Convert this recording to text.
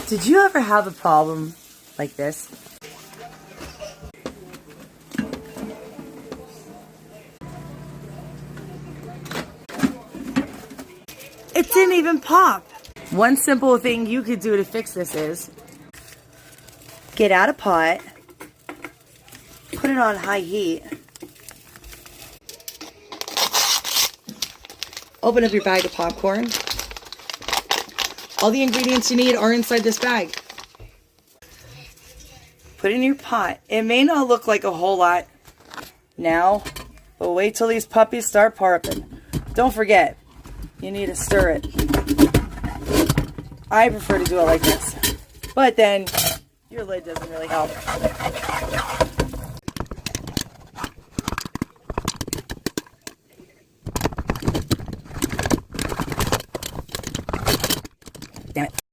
Did you ever have a problem like this? It didn't even pop. One simple thing you could do to fix this is get out a pot, put it on high heat, open up your bag of popcorn. All the ingredients you need are inside this bag. Put it in your pot. It may not look like a whole lot now, but wait till these puppies start parping. Don't forget, you need to stir it. I prefer to do it like this, but then your lid doesn't really help. Damn it.